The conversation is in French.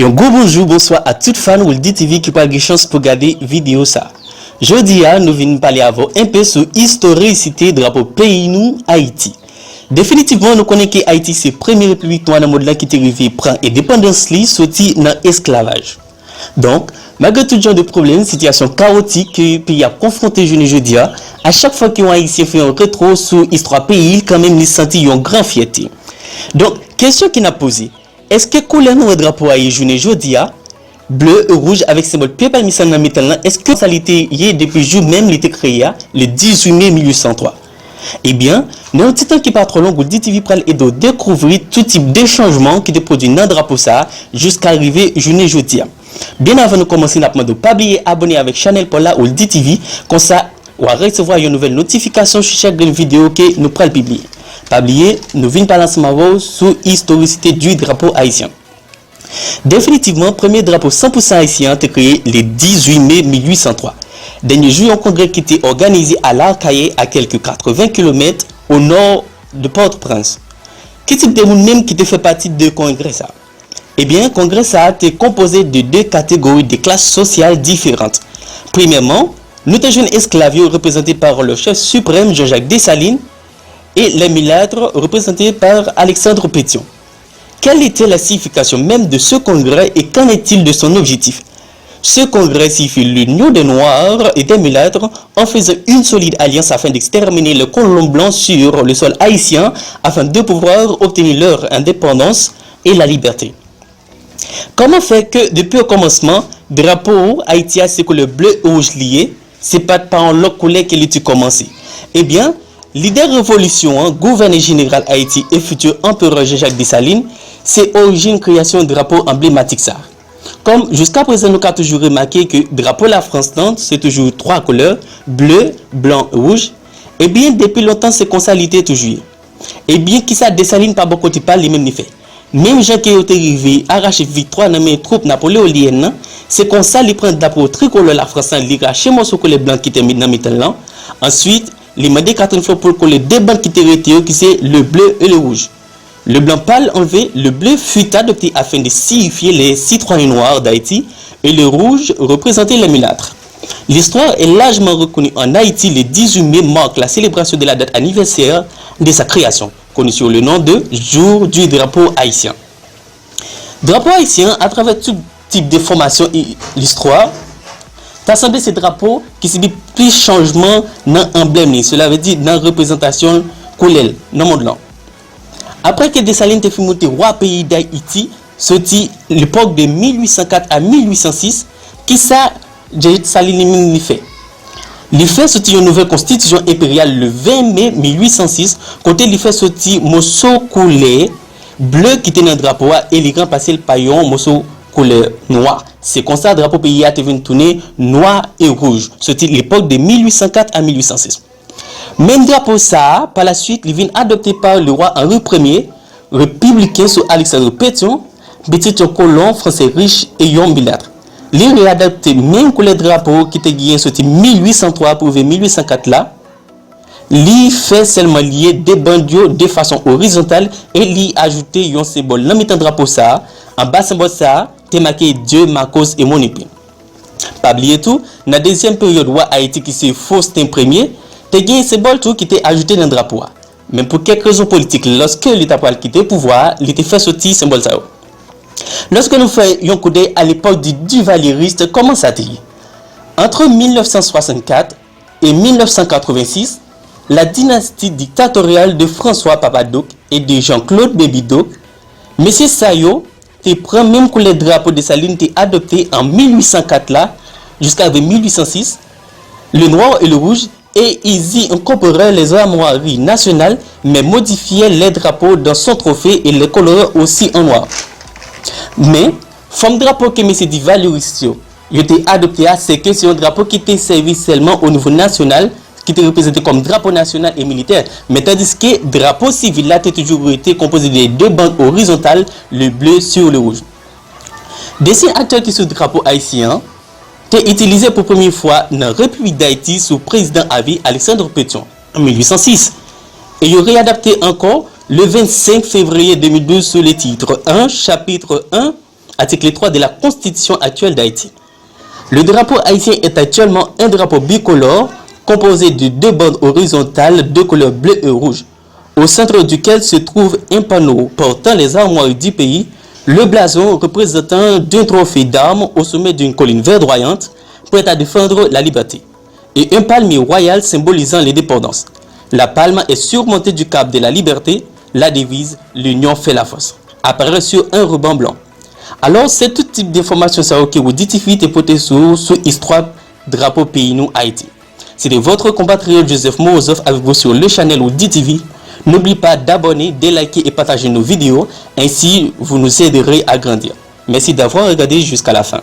Un gros bonjour, bonsoir à toute fan ou le TV qui parle de chance pour regarder vidéo ça. Jeudi, nous venons parler avant un peu sur l'historicité de drapeau pays nous, Haïti. Définitivement, nous connaissons que Haïti c'est la première république noire dans le monde qui est arrivée prendre indépendance sortie dans l'esclavage. Donc, malgré tout genre de problèmes, situation chaotique que le pays a confronté jeudi, à chaque fois qu'un Haïtien fait un rétro sur l'histoire pays, quand même il sentit une grande fierté. Donc, question qui n'a posée. Est-ce que couleur nous drapeau à jeudi bleu et rouge avec symbole pied palmissan dans métal est-ce que ça l'était depuis le jour même l'était créé le 18 mai 1803? Eh bien, dans un petit temps qui pas trop long, vous DTV pral et de découvrir tout type de changements qui te produit dans le drapeau ça jusqu'à arriver jeudi. Bien avant de commencer, nous ne pas oublier abonner avec Chanel pour là ou le DTV comme ça ou à recevoir une nouvelle notification sur chaque vidéo que nous pral publier. Pas oublier, nous venons parler ensemble sur l'historicité du drapeau haïtien. Définitivement, premier drapeau 100% haïtien a été créé le 18 mai 1803. Dernier jour, un congrès qui était organisé à l'Arcaillé à quelques 80 km au nord de Port-au-Prince. Quel type de monde même qui te fait partie de congrès ça? Eh bien, congrès ça a été composé de deux catégories de classes sociales différentes. Premièrement, nous avons jeunes esclaves représentés par le chef suprême Jean-Jacques Dessalines et les mulâtres représentés par Alexandre Pétion. Quelle était la signification même de ce congrès et qu'en est-il de son objectif? Ce congrès signifie l'union des Noirs et des mulâtres en faisant une solide alliance afin d'exterminer le colon blanc sur le sol haïtien afin de pouvoir obtenir leur indépendance et la liberté. Comment fait que depuis le commencement, drapeau haïtien c'est que le bleu et rouge lié, c'est pas par l'autre couleur qu'il a commencé? Eh bien, leader révolution, gouverneur général Haïti et futur empereur Jean-Jacques Dessalines, c'est origine création de drapeau emblématique ça. Comme jusqu'à présent nous avons toujours remarqué que drapeau la France c'est toujours trois couleurs, bleu, blanc, rouge. Et bien depuis longtemps c'est comme ça l'était toujours. Et bien qui ça Dessalines pas beaucoup de pas les mêmes effets. Même gens qui ont arrivé arracher victoire dans mes troupes napoléoniennes, c'est comme ça les prendre drapeau tricolore la France les racher morceau couleur blanc qui était mis dans métal là. Ensuite les mandés 4 fois pour coller deux bandes qui étaient retirées qui c'est le bleu et le rouge. Le blanc pâle enlevé, le bleu fut adopté afin de signifier les citoyens noirs d'Haïti et le rouge représentait les mulâtres. L'histoire est largement reconnue en Haïti. Le 18 mai marque la célébration de la date anniversaire de sa création, connue sous le nom de Jour du drapeau haïtien. Drapeau haïtien, à travers tout type de formation et l'histoire, t'as semblé ces drapeaux qui subit plus changement dans l'emblème, cela veut dire dans la représentation couleur dans le monde là. Après que Dessalines te fait monter roi pays d'Haïti, sorti l'époque de 1804 à 1806, qui ça Dessalines fait? Il fait sortir une nouvelle constitution impériale le 20 mai 1806, côté il fait sortir morceau couleur bleu qui était dans le drapeau et il remplacé le paillon morceau couleur noir. C'est comme ça le drapeau pays a été tourner noir et rouge, sorti l'époque de 1804 à 1806. Même drapeau ça, par la suite, il vient adopté par le roi Henri Ier, républicain sous Alexandre Pétion, petit colon français riche et yon mulâtre. Il réadapté même que le drapeau qui était gagné sorti 1803 pour 1804 là. Il fait seulement lier des bandeaux de façon horizontale et il ajouté un symbole dans le drapeau ça, en bas symbole ça, t'es marqué Dieu, ma cause et mon épée. Pas oublier tout, dans la deuxième période roi Haïti qui c'est Faustin Ier, t'es gagné un symbole tout qui était ajouté dans le drapeau. Mais pour quelques raisons politiques, lorsque l'État a quitté le pouvoir, il était fait sortir ce symbole ça. Lorsque nous faisons un coup d'œil à l'époque du duvalieriste, comment ça dit? Entre 1964 et 1986, la dynastie dictatoriale de François Papadoc et de Jean-Claude Bébidoc, M. Sayo, te prend même que les drapeaux de Dessalines étaient adoptés en 1804 là, jusqu'à 1806, le noir et le rouge, et ils y incorporaient les armoiries nationales, mais modifiaient les drapeaux dans son trophée et les coloraient aussi en noir. Mais, comme drapeau que M. Di Valorisio, il était adopté à c'est que c'est un drapeau qui était servi seulement au niveau national, qui était représenté comme drapeau national et militaire. Mais tandis que le drapeau civil là a toujours été composé de deux bandes horizontales, le bleu sur le rouge. Dessin actuel qui sur le drapeau haïtien, était utilisé pour la première fois dans la République d'Haïti sous président à vie Alexandre Pétion en 1806. Et il aurait adapté encore le 25 février 2012 sous le titre 1, chapitre 1 article 3 de la Constitution actuelle d'Haïti. Le drapeau haïtien est actuellement un drapeau bicolore composé de deux bandes horizontales de couleur bleu et rouge, au centre duquel se trouve un panneau portant les armoiries du pays, le blason représentant d'un trophée d'armes au sommet d'une colline verdoyante, prête à défendre la liberté, et un palmier royal symbolisant l'indépendance. La palme est surmontée du cap de la liberté, la devise « L'union fait la force » apparaît sur un ruban blanc. Alors, c'est tout type d'informations que vous dites et portez sur histoire drapeau pays nous Haïti. C'était votre compatriote Joseph Morozov avec vous sur le channel ou DTV. N'oubliez pas d'abonner, de liker et partager nos vidéos, ainsi vous nous aiderez à grandir. Merci d'avoir regardé jusqu'à la fin.